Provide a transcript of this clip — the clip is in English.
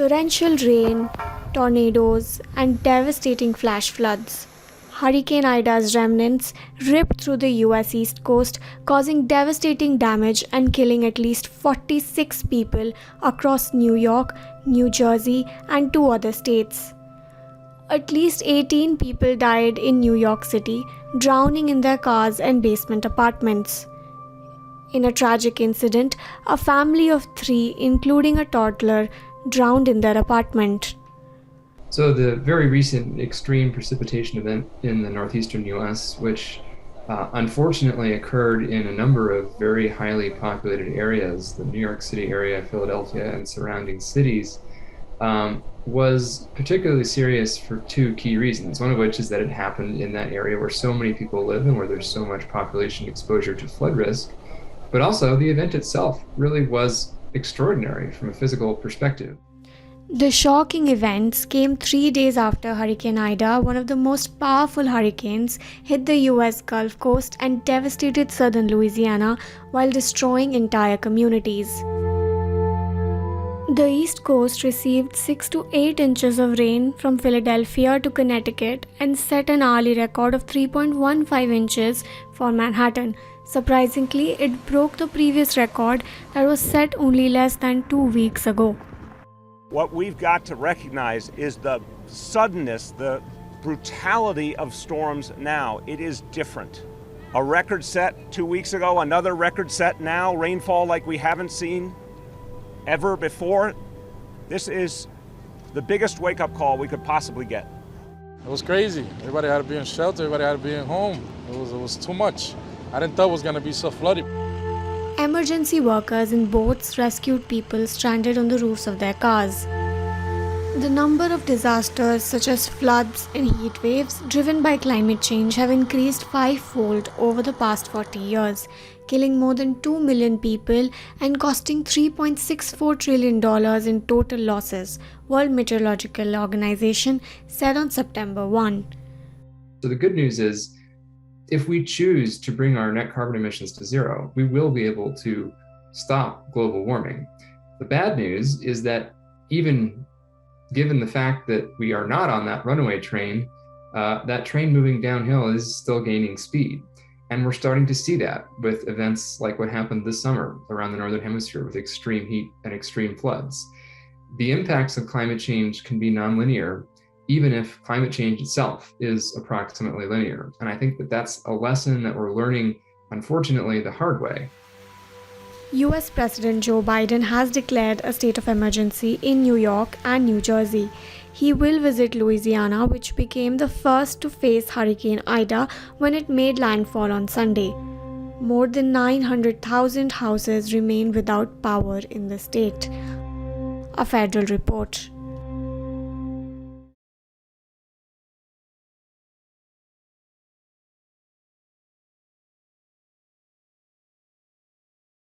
Torrential rain, tornadoes, and devastating flash floods. Hurricane Ida's remnants ripped through the US East Coast, causing devastating damage and killing at least 46 people across New York, New Jersey, and two other states. At least 18 people died in New York City, drowning in their cars and basement apartments. In a tragic incident, a family of 3, including a toddler, drowned in their apartment. So the very recent extreme precipitation event in the northeastern US, which unfortunately occurred in a number of very highly populated areas, the New York City area, Philadelphia, and surrounding cities, was particularly serious for 2 key reasons. One of which is that it happened in that area where so many people live and where there's so much population exposure to flood risk. But also, the event itself really was extraordinary from a physical perspective. The shocking events came 3 days after Hurricane Ida, one of the most powerful hurricanes, hit the US Gulf Coast and devastated southern Louisiana while destroying entire communities. The East Coast received 6 to 8 inches of rain from Philadelphia to Connecticut and set an hourly record of 3.15 inches for Manhattan. Surprisingly, it broke the previous record that was set only less than 2 weeks ago. What we've got to recognize is the suddenness, the brutality of storms now. It is different. A record set 2 weeks ago, another record set now, rainfall like we haven't seen ever before. This is the biggest wake-up call we could possibly get. It was crazy. Everybody had to be in shelter, everybody had to be at home. It was too much. I didn't think it was gonna be so flooded. Emergency workers in boats rescued people stranded on the roofs of their cars. The number of disasters such as floods and heat waves driven by climate change have increased 5-fold over the past 40 years, killing more than 2 million people and costing $3.64 trillion in total losses, World Meteorological Organization said on September 1. So the good news is, if we choose to bring our net carbon emissions to zero, we will be able to stop global warming. The bad news is that even given the fact that we are not on that runaway train, that train moving downhill is still gaining speed. And we're starting to see that with events like what happened this summer around the Northern Hemisphere with extreme heat and extreme floods. The impacts of climate change can be nonlinear, even if climate change itself is approximately linear. And I think that that's a lesson that we're learning, unfortunately, the hard way. US President Joe Biden has declared a state of emergency in New York and New Jersey. He will visit Louisiana, which became the first to face Hurricane Ida when it made landfall on Sunday. More than 900,000 houses remain without power in the state. A federal report.